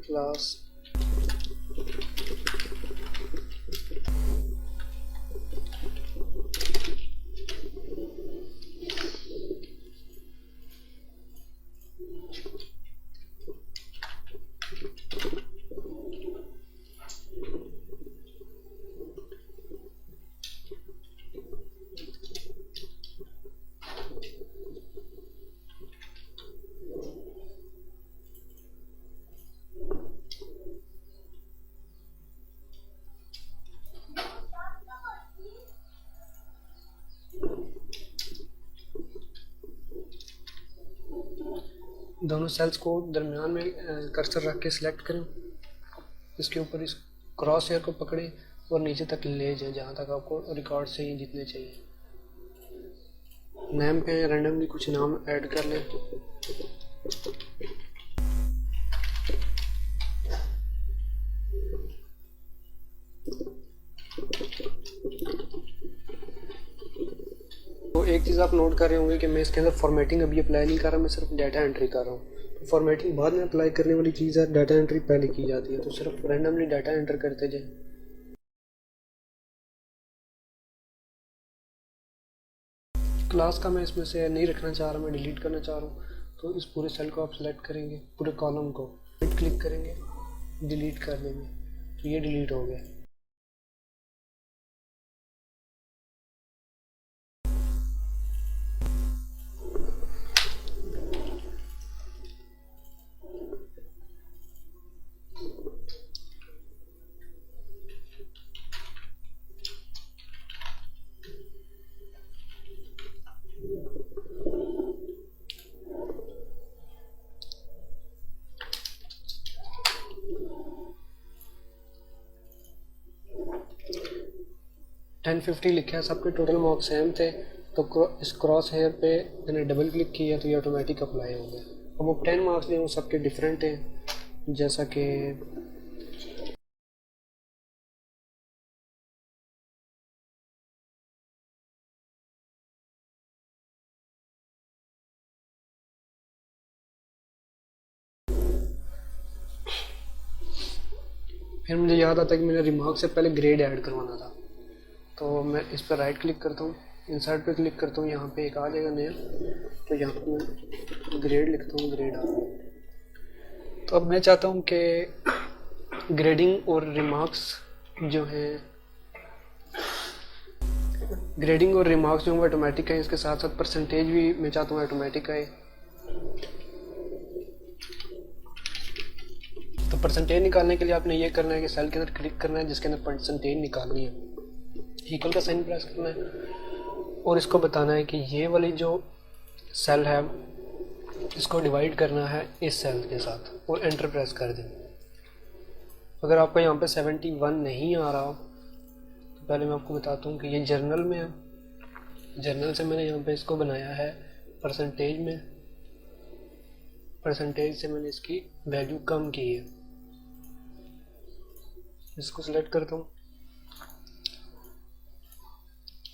S1: क्लास, दोनों सेल्स को दरमियान में कर्सर रख के सिलेक्ट करें, इसके ऊपर इस क्रॉस हेयर को पकड़ें और नीचे तक ले जाएं जहाँ तक आपको रिकॉर्ड से ही जितने चाहिए। नेम पे रैंडमली कुछ नाम ऐड कर लें। तो एक चीज़ आप नोट कर रहे होंगे कि मैं इसके अंदर फॉर्मेटिंग अभी अप्लाई नहीं कर रहा, मैं सिर्फ डाटा एंट्री कर रहा हूँ। तो फॉर्मेटिंग बाद में अप्लाई करने वाली चीज़ है, डाटा एंट्री पहले की जाती है। तो सिर्फ रैंडमली डाटा एंटर करते जाएं। क्लास का मैं इसमें से नहीं रखना चाह रहा, मैं डिलीट करना चाह रहा हूँ। तो इस पूरे सेल को आप सेलेक्ट करेंगे, पूरे कॉलम को राइट क्लिक करेंगे, डिलीट कर देंगे, तो ये डिलीट हो गया। टेन 50 लिखा है, सबके टोटल मार्क्स सेम थे। तो इस क्रॉस हेयर पे मैंने डबल क्लिक किया तो ये ऑटोमेटिक अप्लाई हो गया। अब वो 10 मार्क्स जो हैं वो सबके डिफरेंट हैं, जैसा कि फिर मुझे याद आता है कि मैंने रिमार्क से पहले ग्रेड ऐड करवाना था। तो मैं इस पर राइट क्लिक करता हूँ, इंसर्ट पे क्लिक करता हूँ, यहाँ पे एक आ जाएगा नया, तो यहाँ पर मैं ग्रेड लिखता हूँ, ग्रेड आ गया। तो अब मैं चाहता हूँ कि ग्रेडिंग और रिमार्क्स जो हैं, ग्रेडिंग और रिमार्क्स जो हैं ऑटोमेटिक है, इसके साथ साथ परसेंटेज भी मैं चाहता हूँ ऑटोमेटिक आए। तो परसेंटेज निकालने के लिए आपने ये करना है कि सेल के अंदर क्लिक करना है जिसके अंदर परसेंटेज निकालनी है, इक्वल का साइन प्रेस करना है और इसको बताना है कि ये वाली जो सेल है इसको डिवाइड करना है इस सेल के साथ और एंटर प्रेस कर दें। अगर आपको यहाँ पे 71 नहीं आ रहा तो पहले मैं आपको बताता हूँ कि ये जर्नल में है, जर्नल से मैंने यहाँ पे इसको बनाया है परसेंटेज में, परसेंटेज से मैंने इसकी वैल्यू कम की है। इसको सिलेक्ट करता हूँ,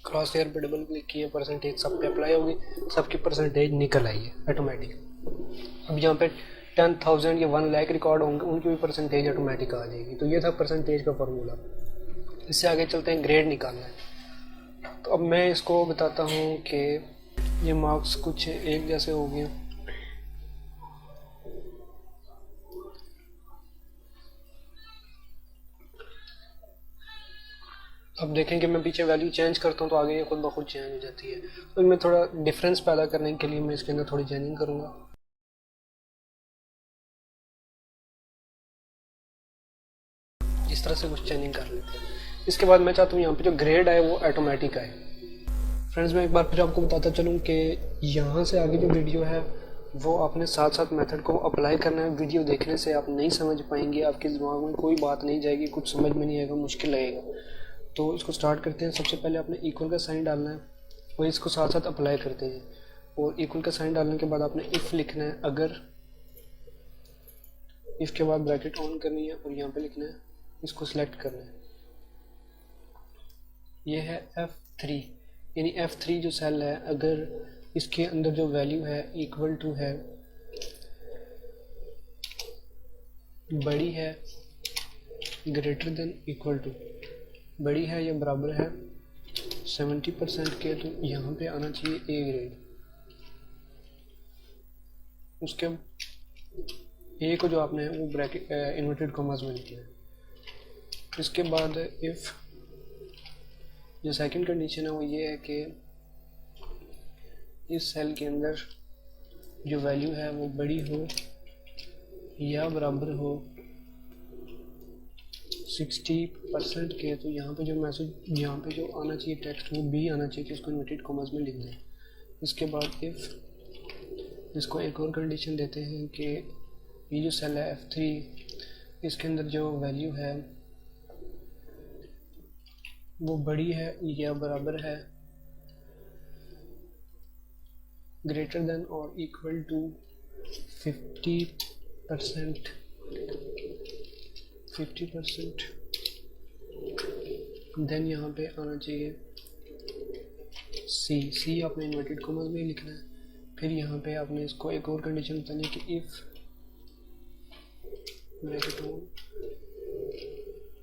S1: क्रॉस हेयर पे डबल क्लिक किया, परसेंटेज सब पे अप्लाई होगी, सबकी परसेंटेज निकल आई है ऑटोमेटिक। अब यहाँ पे 10,000 या 1 लाख रिकॉर्ड होंगे, उनकी भी परसेंटेज ऑटोमेटिक आ जाएगी। तो ये था परसेंटेज का फार्मूला। इससे आगे चलते हैं, ग्रेड निकालना है। तो अब मैं इसको बताता हूँ कि ये मार्क्स कुछ एक जैसे हो गए, अब देखें कि मैं पीछे वैल्यू चेंज करता हूँ तो आगे ये खुद ब खुद चेंज हो जाती है। तो मैं थोड़ा डिफरेंस पैदा करने के लिए मैं इसके अंदर थोड़ी चेंजिंग करूँगा। इस तरह से कुछ चेंजिंग कर लेते हैं। इसके बाद मैं चाहता हूँ यहाँ पे जो ग्रेड है वो ऑटोमेटिक आए। फ्रेंड्स मैं एक बार फिर आपको बताता चलूँ कि यहाँ से आगे जो वीडियो है वो आपने साथ साथ मेथड को अप्लाई करना है। वीडियो देखने से आप नहीं समझ पाएंगे, आपके दिमाग में कोई बात नहीं जाएगी, कुछ समझ में नहीं आएगा, मुश्किल लगेगा। तो इसको स्टार्ट करते हैं। सबसे पहले आपने इक्वल का साइन डालना है और इसको साथ साथ अप्लाई करते हैं। और इक्वल का साइन डालने के बाद आपने इफ़ लिखना है, अगर इफ़ के बाद ब्रैकेट ऑन करनी है और यहाँ पे लिखना है, इसको सिलेक्ट करना है। ये है F3, यानी F3 जो सेल है, अगर इसके अंदर जो वैल्यू है इक्वल टू है, बड़ी है, ग्रेटर देन इक्वल टू, बड़ी है या बराबर है 70% के, तो यहाँ पे आना चाहिए ए ग्रेड। उसके ए को जो आपने वो ब्रैकेट इन्वर्टेड कॉमास में लिखना है। इसके बाद इफ़ जो सेकंड कंडीशन है वो ये है कि इस सेल के अंदर जो वैल्यू है वो बड़ी हो या बराबर हो 60% के, तो यहाँ पे जो मैसेज, यहाँ पे जो आना चाहिए टेक्स्ट वो बी आना चाहिए, कि उसको इन्वर्टेड कॉमास में लिख दें। इसके बाद इफ़ इसको एक और कंडीशन देते हैं कि ये जो सेल है F3, इसके अंदर जो वैल्यू है वो बड़ी है या बराबर है, ग्रेटर देन और इक्वल टू 50%, देन यहाँ पे आना चाहिए सी आपने इन्वर्टेड कॉमास में ही लिखना है। फिर यहाँ पे आपने इसको एक और कंडीशन बतानी है कि इफ़ ब्रैकेट ऑन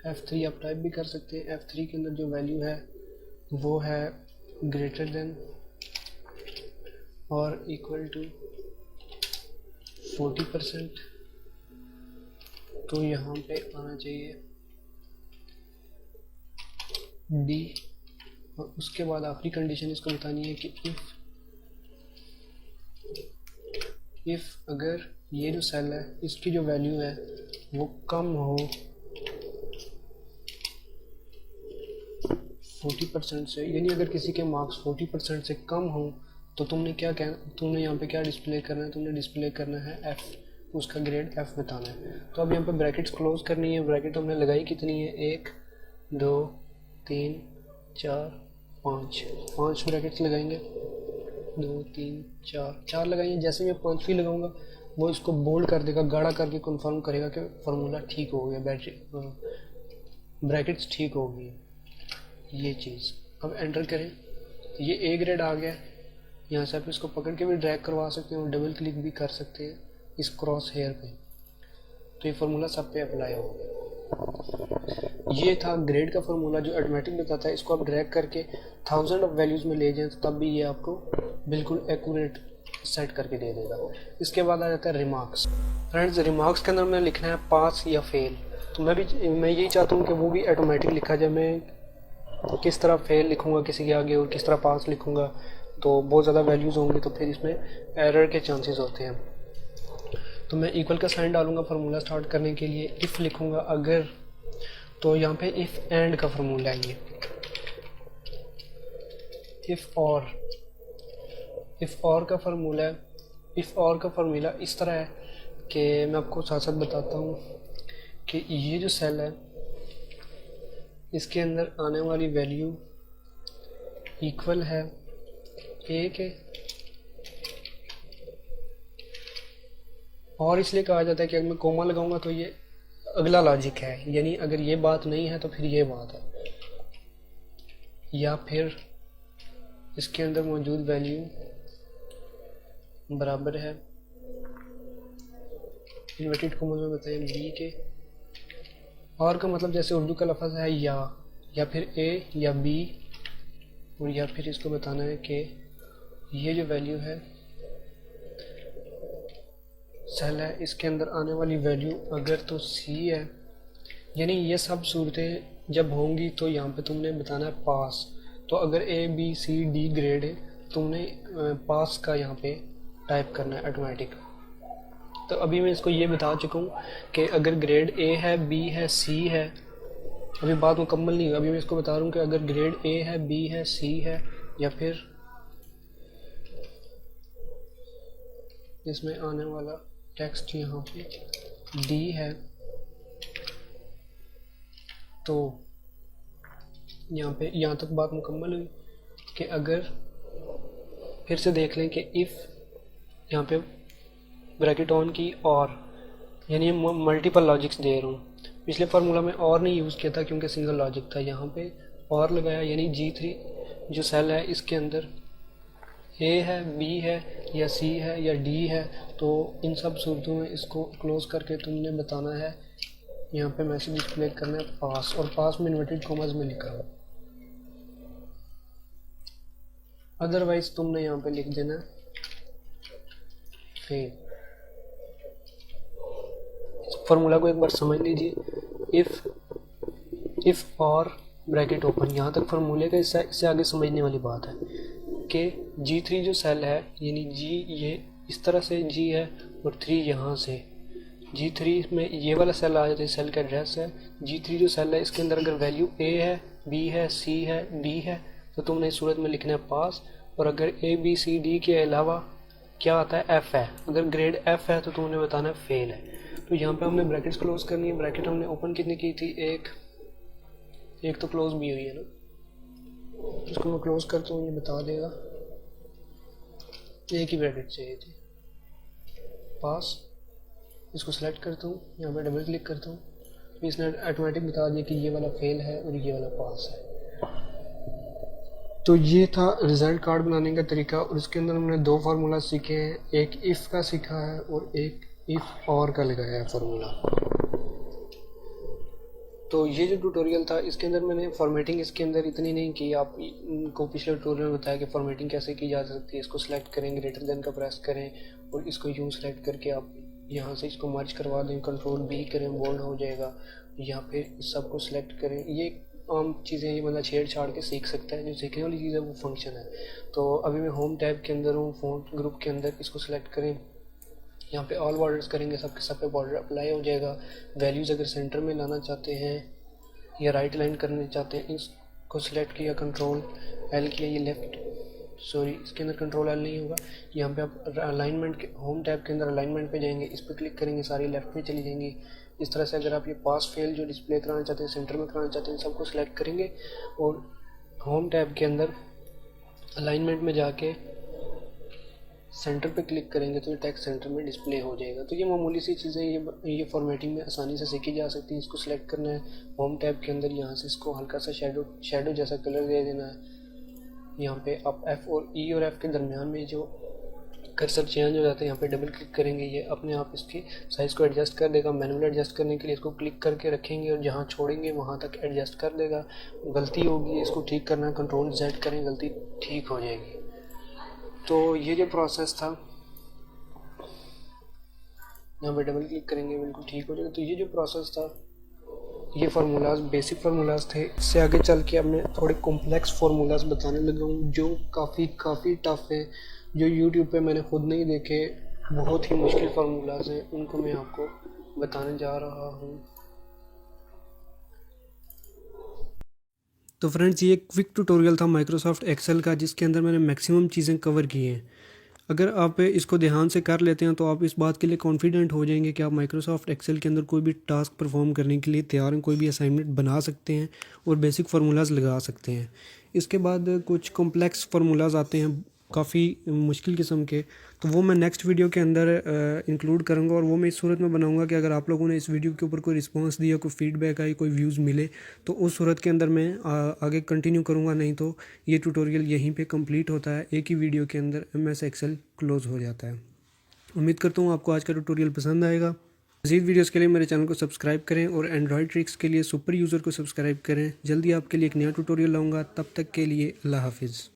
S1: F3 आप टाइप भी कर सकते हैं। F3 के अंदर जो वैल्यू है वो है ग्रेटर देन और इक्वल टू 40%, तो यहाँ पे आना चाहिए डी। और उसके बाद आखिरी कंडीशन इसको बतानी है कि इफ़ अगर ये जो सेल है इसकी जो वैल्यू है वो कम हो 40% से, यानी अगर किसी के मार्क्स 40% से कम हो तो तुमने क्या कहना, तुमने यहाँ पे क्या डिस्प्ले करना है, तुमने डिस्प्ले करना है F, उसका ग्रेड F बताना है। तो अब यहाँ पे ब्रैकेट्स क्लोज करनी है। ब्रैकेट हमने लगाई कितनी है, 1 2 3 4 5 ब्रैकेट्स लगाएंगे, 2 3 4 लगाएंगे। जैसे मैं 5वीं लगाऊंगा वो इसको बोल्ड कर देगा, गाढ़ा करके कन्फर्म करेगा कि फार्मूला ठीक हो गया, ब्रैकेट्स ठीक हो गई ये चीज़। अब एंटर करें, ये ए ग्रेड आ गया। यहाँ से आप इसको पकड़ के भी ड्रैग करवा सकते हैं और डबल क्लिक भी कर सकते हैं इस क्रॉस हेयर पे, तो ये फार्मूला सब पे अप्लाई हो गया। ये था ग्रेड का फार्मूला जो ऑटोमेटिक बताता है। इसको आप ड्रैग करके 1000 ऑफ वैल्यूज़ में ले जाएं तो तब भी ये आपको बिल्कुल एक्यूरेट सेट करके दे देगा। इसके बाद आ जाता है रिमार्क्स। फ्रेंड्स रिमार्क्स के अंदर में लिखना है पास या फेल, तो मैं यही चाहता हूँ कि वो भी ऑटोमेटिक लिखा जाए। मैं किस तरह फेल लिखूँगा किसी के आगे और किस तरह पास लिखूँगा तो बहुत ज़्यादा वैल्यूज़ होंगी, तो फिर इसमें एरर के चांसेस होते हैं। तो मैं इक्वल का साइन डालूंगा फार्मूला स्टार्ट करने के लिए। इफ़ लिखूँगा अगर, तो यहाँ पे इफ़ एंड का फार्मूला है ये। इफ़ और का फार्मूला है। इफ़ और का फार्मूला इस तरह है कि मैं आपको साथ साथ बताता हूँ कि ये जो सेल है इसके अंदर आने वाली वैल्यू इक्वल है ए के, और इसलिए कहा जाता है कि अगर मैं कोमा लगाऊंगा तो ये अगला लॉजिक है, यानी अगर ये बात नहीं है तो फिर ये बात है, या फिर इसके अंदर मौजूद वैल्यू बराबर है इन्वर्टेड कॉमा में बताएं बी के। और का मतलब जैसे उर्दू का लफ्ज़ है या फिर ए या बी, और या फिर इसको बताना है कि ये जो वैल्यू है सेल है इसके अंदर आने वाली वैल्यू अगर तो सी है, यानी ये सब सूरतें जब होंगी तो यहाँ पे तुमने बताना है पास। तो अगर A B C D grade है, तुमने पास का यहाँ पे टाइप करना है ऑटोमेटिक। तो अभी मैं इसको ये बता चुका हूँ कि अगर ग्रेड ए है, बी है, सी है, अभी बात मुकम्मल नहीं हुई, अभी मैं इसको बता रहा हूँ कि अगर ग्रेड ए है, बी है, सी है, या फिर इसमें आने वाला टेक्स्ट यहाँ पे डी है, तो यहाँ पे यहाँ तक बात मुकम्मल हुई कि अगर फिर से देख लें कि इफ़ यहाँ पे ब्रैकेट ऑन की और, यानी मल्टीपल लॉजिक्स दे रहा हूँ। पिछले फार्मूला में और नहीं यूज़ किया था क्योंकि सिंगल लॉजिक था, यहाँ पे और लगाया, यानी G3 जो सेल है इसके अंदर ए है, बी है, या सी है, या डी है। तो इन सब सूरतों में इसको क्लोज करके तुमने बताना है, यहाँ पे मैसेज डिस्प्ले करना है पास, और पास में इन्वर्टेड कॉमास में लिखा है। अदरवाइज तुमने यहाँ पे लिख देना फेल। फार्मूला को एक बार समझ लीजिए, इफ और ब्रैकेट ओपन, यहाँ तक फार्मूले का इससे आगे समझने वाली बात है कि G3 जो सेल है, यानी G ये इस तरह से G है और 3 यहाँ से, G3 में ये वाला सेल आ जाता है, सेल का एड्रेस है। G3 जो सेल है इसके अंदर अगर वैल्यू A है, B है, C है, D है, तो तुमने इस सूरत में लिखना है पास। और अगर A B C D के अलावा क्या आता है, F है, अगर ग्रेड F है तो तुमने बताना है फेल है। तो यहाँ पे हमने ब्रैकेट्स क्लोज करनी है। ब्रैकेट हमने ओपन कितनी की थी, एक तो क्लोज भी हुई है ना, इसको मैं क्लोज करता हूँ, ये बता देगा। एक ही ब्रैकेट चाहिए थी, पास। इसको सेलेक्ट करता हूँ, यहाँ पे डबल क्लिक करता हूँ, तो इसने ऑटोमेटिक बता दिया कि ये वाला फेल है और ये वाला पास है। तो ये था रिजल्ट कार्ड बनाने का तरीका, और इसके अंदर हमने 2 फार्मूला सीखे हैं, एक इफ़ का सीखा है और एक इफ़ और का लगाया है फार्मूला। तो ये जो ट्यूटोरियल था इसके अंदर मैंने फॉर्मेटिंग इसके अंदर इतनी नहीं की, आपको पिछले ट्यूटोरियल में बताया कि फॉर्मेटिंग कैसे की जा सकती है। इसको सिलेक्ट करें, ग्रेटर देन का प्रेस करें और इसको यूँ सेलेक्ट करके आप यहाँ से इसको मर्ज करवा दें, कंट्रोल B करें, बोल्ड हो जाएगा। यहाँ पे इस सब को सिलेक्ट करें। ये आम चीज़ें ये बंदा छेड़ के सीख सकता है, जो सीखने वाली चीज़ है वो फंक्शन है। तो अभी मैं होम टैब के अंदर हूँ, फ़ॉन्ट ग्रुप के अंदर, इसको सिलेक्ट करें, यहाँ पे ऑल बॉर्डर्स करेंगे, सबके सब पे बॉर्डर अप्लाई हो जाएगा। वैल्यूज़ अगर सेंटर में लाना चाहते हैं या राइट लाइन करना चाहते हैं, इसको सिलेक्ट किया, कंट्रोल L किया, ये लेफ़्ट, सॉरी इसके अंदर कंट्रोल L नहीं होगा। यहाँ पे आप अलाइनमेंट के होम टैब के अंदर अलाइनमेंट पे जाएंगे, इस पर क्लिक करेंगे, सारी लेफ्ट पे चली जाएंगी। इस तरह से अगर आप ये पास फेल जो डिस्प्ले कराना चाहते हैं, सेंटर में कराना चाहते हैं, सबको सिलेक्ट करेंगे और होम टैब के अंदर अलाइनमेंट में जाके सेंटर पे क्लिक करेंगे तो ये टेक्स्ट सेंटर में डिस्प्ले हो जाएगा। तो ये मामूली सी चीज़ें ये फॉर्मेटिंग में आसानी से सीखी जा सकती है। इसको सिलेक्ट करना है होम टैब के अंदर, यहाँ से इसको हल्का सा शेडो जैसा कलर दे देना है। यहाँ पे आप F और E और F के दरमियान में जो कर्सर चेंज हो जाता है, यहाँ पे डबल क्लिक करेंगे, ये अपने आप इसकी साइज़ को एडजस्ट कर देगा। मैनुअल एडजस्ट करने के लिए इसको क्लिक करके रखेंगे और जहाँ छोड़ेंगे वहाँ तक एडजस्ट कर देगा। गलती होगी इसको ठीक करना है, कंट्रोल Z करें, गलती ठीक हो जाएगी। तो ये जो प्रोसेस था, यहाँ पे डबल क्लिक करेंगे, बिल्कुल ठीक हो जाएगा। तो ये जो प्रोसेस था, ये फार्मूलाज बेसिक फार्मूलाज थे। इससे आगे चल के अब मैं थोड़े कॉम्प्लेक्स फार्मूलाज बताने लगा हूँ जो काफ़ी टफ है, जो यूट्यूब पे मैंने खुद नहीं देखे, बहुत ही मुश्किल फार्मूलाज हैं, उनको मैं आपको बताने जा रहा हूँ। तो फ्रेंड्स, ये एक क्विक ट्यूटोरियल था माइक्रोसॉफ्ट एक्सेल का, जिसके अंदर मैंने मैक्सिमम चीज़ें कवर की हैं। अगर आप इसको ध्यान से कर लेते हैं तो आप इस बात के लिए कॉन्फिडेंट हो जाएंगे कि आप माइक्रोसॉफ्ट एक्सेल के अंदर कोई भी टास्क परफॉर्म करने के लिए तैयार हैं, कोई भी असाइनमेंट बना सकते हैं और बेसिक फार्मूलाज लगा सकते हैं। इसके बाद कुछ कॉम्प्लेक्स फार्मूलाज आते हैं, काफ़ी मुश्किल किस्म के, तो वो मैं नेक्स्ट वीडियो के अंदर इंक्लूड करूँगा, और वो मैं इस सूरत में बनाऊँगा कि अगर आप लोगों ने इस वीडियो के ऊपर कोई रिस्पांस दिया, कोई फीडबैक आई, कोई व्यूज़ मिले, तो उस सूरत के अंदर मैं आगे कंटिन्यू करूँगा। नहीं तो ये ट्यूटोरियल यहीं पे कंप्लीट होता है, एक ही वीडियो के अंदर MS एक्सेल क्लोज़ हो जाता है। उम्मीद करता हूँ आपको आज का ट्यूटोरियल पसंद आएगा। मज़ीद वीडियोज़ के लिए मेरे चैनल को सब्सक्राइब करें और एंड्रॉयड ट्रिक्स के लिए सुपर यूज़र को सब्सक्राइब करें। जल्दी आपके लिए एक नया ट्यूटोरियल लाऊँगा, तब तक के लिए अल्लाह हाफिज़।